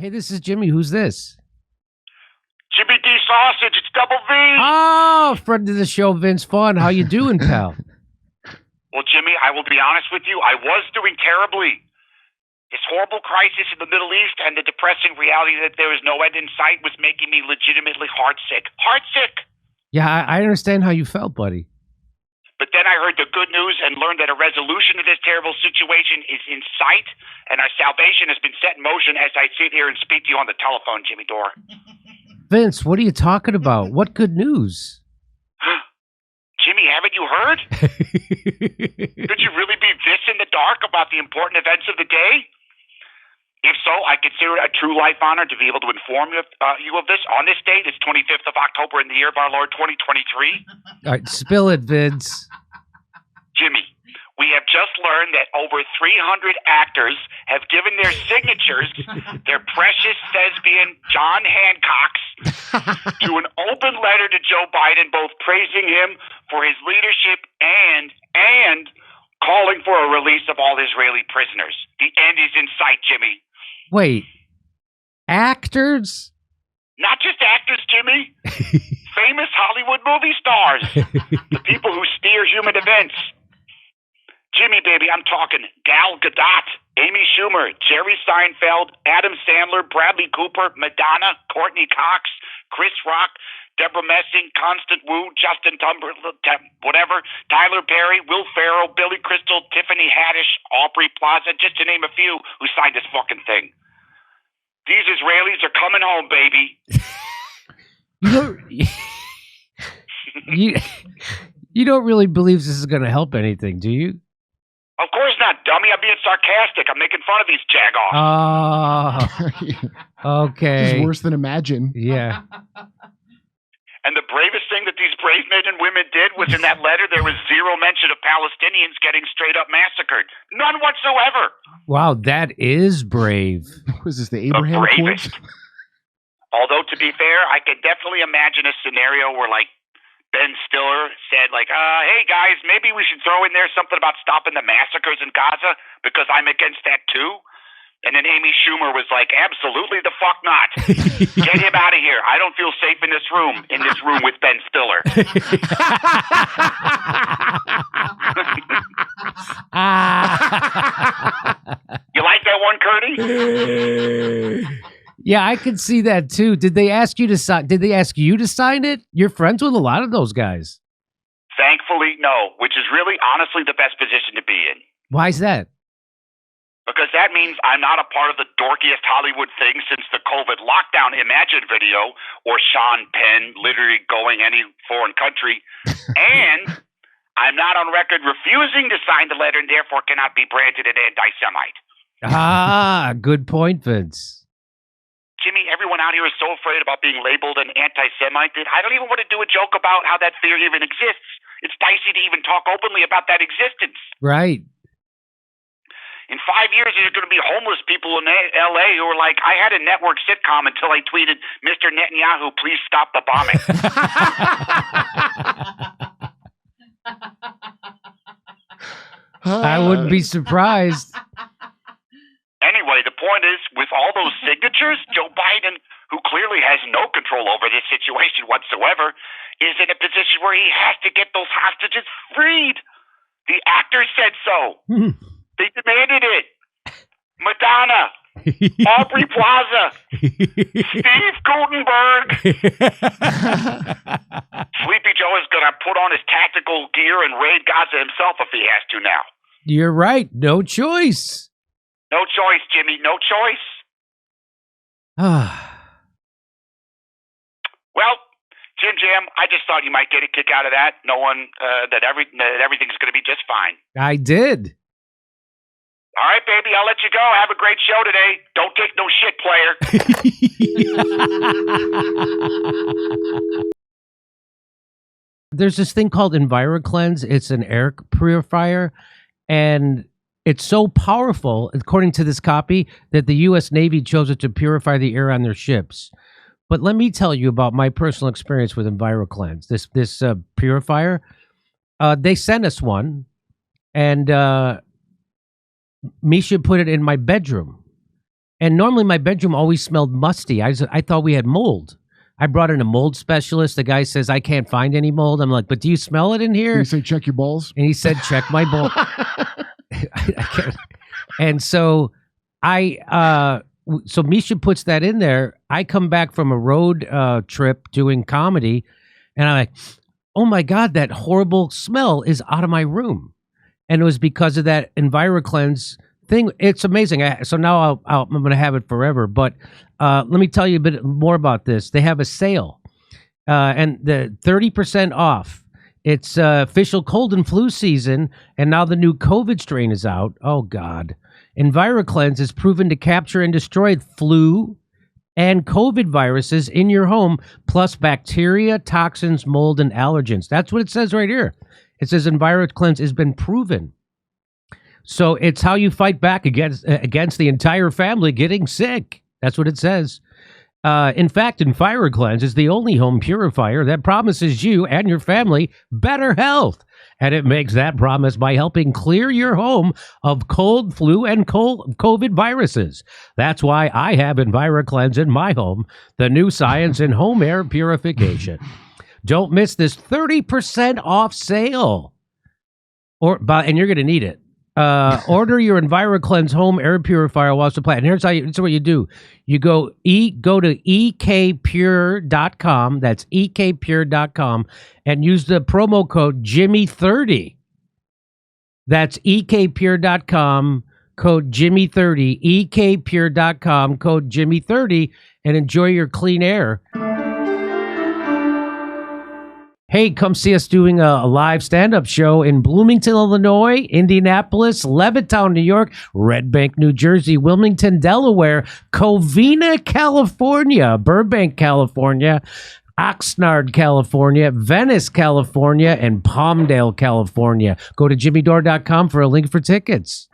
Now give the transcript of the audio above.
Hey, this is Jimmy. Who's this? Jimmy D. Sausage, it's Double V. Oh, friend of the show, Vince Vaughn. How you doing, pal? Well, Jimmy, I will be honest with you. I was doing terribly. This horrible crisis in the Middle East and the depressing reality that there is no end in sight was making me legitimately heartsick. Heartsick! Yeah, I understand how you felt, buddy. But then I heard the good news and learned that a resolution to this terrible situation is in sight, and our salvation has been set in motion as I sit here and speak to you on the telephone, Jimmy Dore. Vince, what are you talking about? What good news? Jimmy, haven't you heard? Could you really be this in the dark about the important events of the day? If so, I consider it a true life honor to be able to inform you of this on this date. It's 25th of October in the year of our Lord 2023. All right, spill it, Vince. Jimmy, we have just learned that over 300 actors have given their signatures, their precious thespian John Hancocks, to an open letter to Joe Biden, both praising him for his leadership and calling for a release of all Israeli prisoners. The end is in sight, Jimmy. Wait, actors? Not just actors, Jimmy. Famous Hollywood movie stars. The people who steer human events. Jimmy, baby, I'm talking Gal Gadot, Amy Schumer, Jerry Seinfeld, Adam Sandler, Bradley Cooper, Madonna, Courtney Cox, Chris Rock, Deborah Messing, Constant Wu, Justin Timberlake, whatever, Tyler Perry, Will Ferrell, Billy Crystal, Tiffany Haddish, Aubrey Plaza, just to name a few who signed this fucking thing. These Israelis are coming home, baby. You don't really believe this is going to help anything, do you? Of course not, dummy. I'm being sarcastic. I'm making fun of these jagoffs. Oh, okay. It's worse than Imagine. Yeah. And the bravest thing that these brave men and women did was in that letter, there was zero mention of Palestinians getting straight up massacred. None whatsoever. Wow, that is brave. Was this the Abraham Accords? Although, to be fair, I could definitely imagine a scenario where, like, Ben Stiller said, like, hey, guys, maybe we should throw in there something about stopping the massacres in Gaza because I'm against that, too. And then Amy Schumer was like, absolutely the fuck not. Get him out of here. I don't feel safe in this room with Ben Stiller. You like that one, Curdy? Yeah, I could see that too. Did they ask you to sign? Did they ask you to sign it? You're friends with a lot of those guys. Thankfully, no, which is really, honestly, the best position to be in. Why is that? Because that means I'm not a part of the dorkiest Hollywood thing since the COVID lockdown Imagine video or Sean Penn literally going any foreign country. And I'm not on record refusing to sign the letter and therefore cannot be branded an anti-Semite. Ah, good point, Vince. Jimmy, everyone out here is so afraid about being labeled an anti-Semite that I don't even want to do a joke about how that fear even exists. It's dicey to even talk openly about that existence. Right. In 5 years, there's going to be homeless people in L.A. who are like, I had a network sitcom until I tweeted, Mr. Netanyahu, please stop the bombing. I wouldn't be surprised. Anyway, the point is, with all those signatures, Joe Biden, who clearly has no control over this situation whatsoever, is in a position where he has to get those hostages freed. The actors said so. They demanded it. Madonna, Aubrey Plaza, Steve Gutenberg. Sleepy Joe is going to put on his tactical gear and raid Gaza himself if he has to now. You're right. No choice. No choice, Jimmy. No choice. Well, Jim Jam, I just thought you might get a kick out of that, knowing that everything is going to be just fine. I did. All right, baby, I'll let you go. Have a great show today. Don't take no shit, player. There's this thing called EnviroCleanse. It's an air purifier, and it's so powerful, according to this copy, that the U.S. Navy chose it to purify the air on their ships. But let me tell you about my personal experience with EnviroCleanse, this purifier. They sent us one, and Misha put it in my bedroom. And normally my bedroom always smelled musty. I thought we had mold. I brought in a mold specialist. The guy says, I can't find any mold. I'm like, but do you smell it in here? Did you say check your balls? And he said, check my balls. And so so Misha puts that in there. I come back from a road trip doing comedy, and I'm like, oh my God, that horrible smell is out of my room. And it was because of that EnviroCleanse thing. It's amazing. So now I'm going to have it forever. But let me tell you a bit more about this. They have a sale, and the 30% off. It's official cold and flu season, and now the new COVID strain is out. Oh, God. EnviroCleanse is proven to capture and destroy flu and COVID viruses in your home, plus bacteria, toxins, mold, and allergens. That's what it says right here. It says EnviroCleanse has been proven. So it's how you fight back against the entire family getting sick. That's what it says. In fact, EnviroCleanse is the only home purifier that promises you and your family better health. And it makes that promise by helping clear your home of cold, flu, and COVID viruses. That's why I have EnviroCleanse in my home, the new science in home air purification. Don't miss this 30% off sale. And you're going to need it. Order your EnviroCleanse home air purifier while supply. And here's what you do. You go to ekpure.com. That's ekpure.com, and use the promo code Jimmy30. That's ekpure.com, code Jimmy30. ekpure.com, code Jimmy30, and enjoy your clean air. Hey, come see us doing a live stand-up show in Bloomington, Illinois, Indianapolis, Levittown, New York, Red Bank, New Jersey, Wilmington, Delaware, Covina, California, Burbank, California, Oxnard, California, Venice, California, and Palmdale, California. Go to jimmydore.com for a link for tickets.